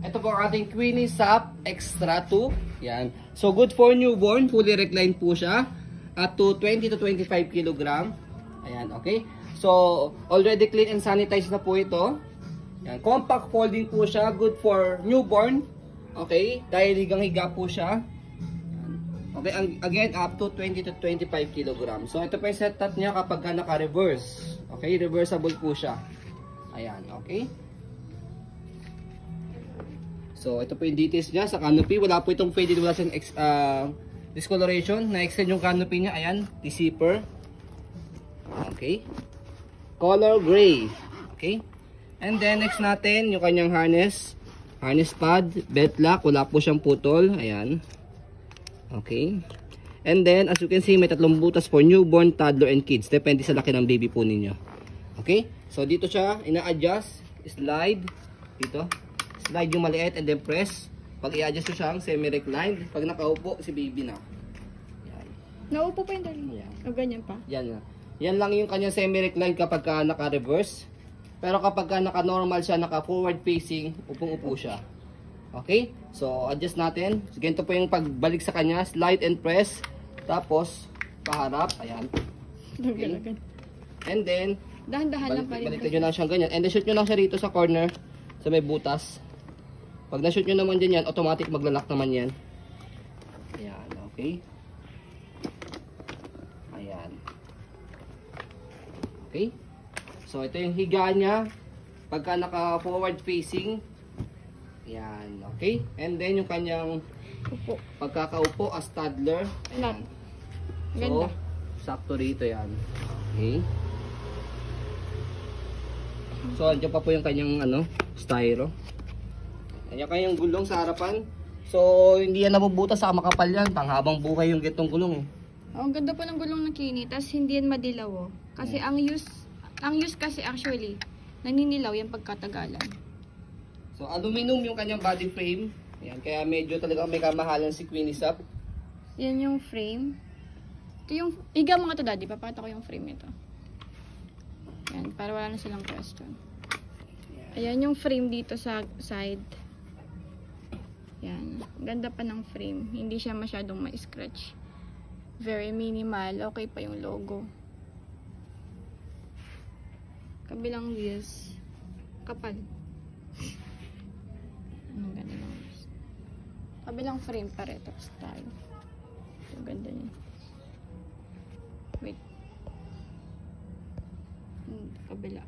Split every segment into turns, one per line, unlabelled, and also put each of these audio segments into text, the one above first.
Ito po ang ating Queenie SAP Extra 2. Yan. So good for newborn, fully reclined po siya at to 20 to 25 kg. Ayan, okay? So already clean and sanitized na po ito. Yan, compact folding po siya, good for newborn. Okay? Dahil higang-higa po siya. Okay, again up to 20 to 25 kg. So ito po yung setup niya kapag naka-reverse. Okay, reversible po siya. Ayan, okay? So, ito po yung details niya sa canopy. Wala po itong faded, wala siyang discoloration. Na-extend yung canopy niya. Ayan, zipper. Okay. Color gray. Okay. And then, next natin, yung kanyang harness. Harness pad, belt lock. Wala po siyang putol. Ayan. Okay. And then, as you can see, may tatlong butas for newborn, toddler, and kids. Depende sa laki ng baby po ninyo. Okay. So, dito siya, ina-adjust. Slide. Dito. Slide yung maliit and then press. Pag i-adjust ko siyang semi-reclined. Pag nakaupo, si baby na. Yan.
Naupo pa yung darling.
Yan.
O ganyan pa?
Yan na. Yan lang yung kanyang semi-reclined kapag ka naka-reverse. Pero kapag ka naka-normal siya, naka-forward facing, upong-upo siya. Okay? So, adjust natin. So, ganito po yung pagbalik sa kanya. Slide and press. Tapos, paharap. Ayan. Okay. And then,
dahan-dahan lang pa rin.
Baliktad nyo lang siyang ganyan. And then, shoot nyo lang siya rito sa corner. Sa may butas. Pag na-shoot nyo naman dyan yan, automatic maglalak naman yan. Ayan, okay. Ayan. Okay. So, ito yung higa niya. Pagka naka-forward facing. Ayan, okay. And then, yung kanyang
upo.
Pagkakaupo as toddler. Ayan.
Ganda.
So, sakto rito yan. Okay. So, andyan pa po yung kanyang styro. Ayan kanyang gulong sa harapan. So, hindi yan nabubutas sa makapal yan. Panghabang buhay yung gitong gulong eh.
Oh, ang ganda po ng gulong ng Queenie. Tapos hindi yan madilaw oh. Kasi ang use kasi actually, naninilaw yan pagkatagalan.
So, aluminum yung kanyang body frame. Ayan, kaya medyo talaga may kamahalan si Queenie SAP.
Yan yung frame. Ito yung, iga mga to daddy, papata ko yung frame nito. Yan, para wala na silang question. Ayan yung frame dito sa side. Yan. Ganda pa ng frame. Hindi siya masyadong ma-scratch. Very minimal. Okay pa yung logo. Kabilang wheels. Kapal. Anong ganda ng wheels? Kabilang frame pareto style. Ang ganda niya. Wait. Kabila.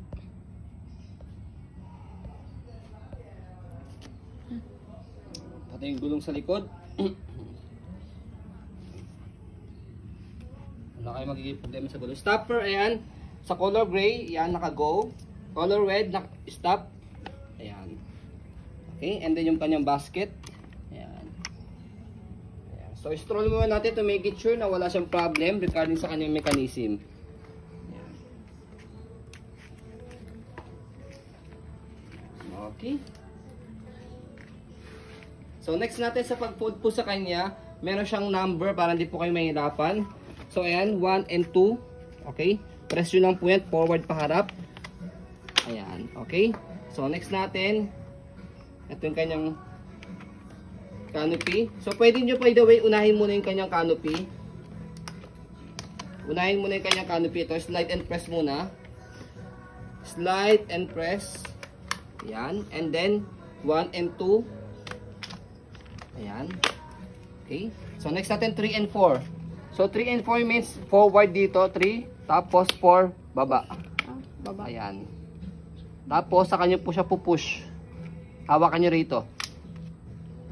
Pati yung gulong sa likod. Wala kayo magiging problema sa gulong. Stopper, ayan. Sa color gray, ayan, naka-go. Color red, stop. Ayan. Okay, and then yung kanyang basket. Ayan. Ayan. So, stroll muna natin to make it sure na wala siyang problem regarding sa kanyang mechanism. Ayan. Okay. So, next natin sa pag-fold po sa kanya, meron siyang number para hindi po kayo mahirapan. So, ayan, 1 and 2. Okay? Press nyo lang po yan, forward paharap. Ayan, okay? So, next natin, ito yung kanyang canopy. So, pwede nyo, by the way, unahin muna yung kanyang canopy. Unahin muna yung kanyang canopy. Ito, slide and press muna. Slide and press. Ayan, and then, 1 and 2. Ayan. Okay. So, next natin 3 and 4. So, 3 and 4 means forward dito, 3. Tapos, 4, baba.
Baba.
Ayan. Tapos, sa kanya po siya pupush. Hawakan nyo rito.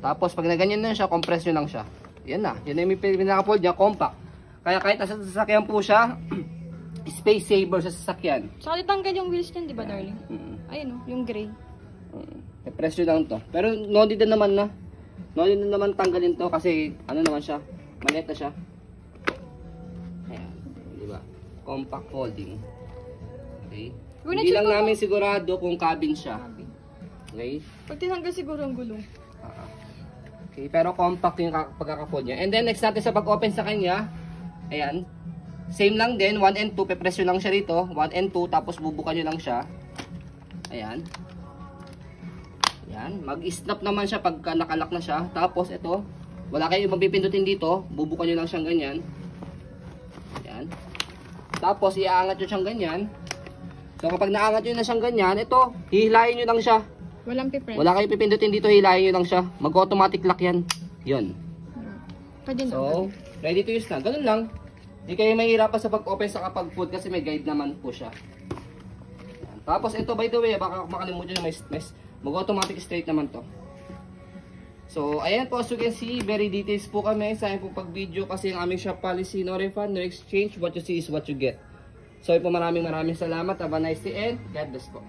Tapos, pag naganyan na siya, compress nyo lang siya. Yan na. Yan na yung pinaka-fold niya, compact. Kaya kahit nasa sasakyan po siya, space saver sa sasakyan.
Saka ditanggal yung wheels niyan, di ba darling? Ayun oh, yung gray.
I-press nyo lang to. Pero, no din naman na. No din naman tanggalin to kasi, ano naman siya, maliit na siya. Ayan. Diba? Compact folding. Okay. Hindi lang namin sigurado kung cabin siya. Okay.
Pag tinanggal siguro ang gulong.
Okay, pero compact yung pagkaka-fold niya. And then next natin sa pag-open sa kanya, ayan. Same lang din, 1 and 2, pe-press nyo lang siya rito. 1 and 2, tapos bubukan nyo lang siya. Ayan. Ayan, mag-snap naman siya pagka nakalock na siya. Tapos ito, wala kayong ibang pipindutin dito, bubukan nyo lang siyang ganyan. Ayan. Tapos iaangat nyo siyang ganyan. So kapag naangat nyo na siyang ganyan, ito, hihilayin nyo lang siya.
Walang pipress.
Wala kayong pipindutin dito, hihilayin nyo lang siya. Mag-automatic lock yan. Yun.
Pwede na.
So, ready to use na. Ganun lang. Hindi kayo mahihirapan sa pag-open sa kapag-food kasi may guide naman po siya. Ayan. Tapos ito, by the way, baka makalimutan nyo, mag-automatic straight naman to. So, ayan po, as you can see, very details po kami sa aming pag-video kasi ang aming shop policy, no refund, no exchange, what you see is what you get. So, po maraming salamat. Have a nice day and God bless po.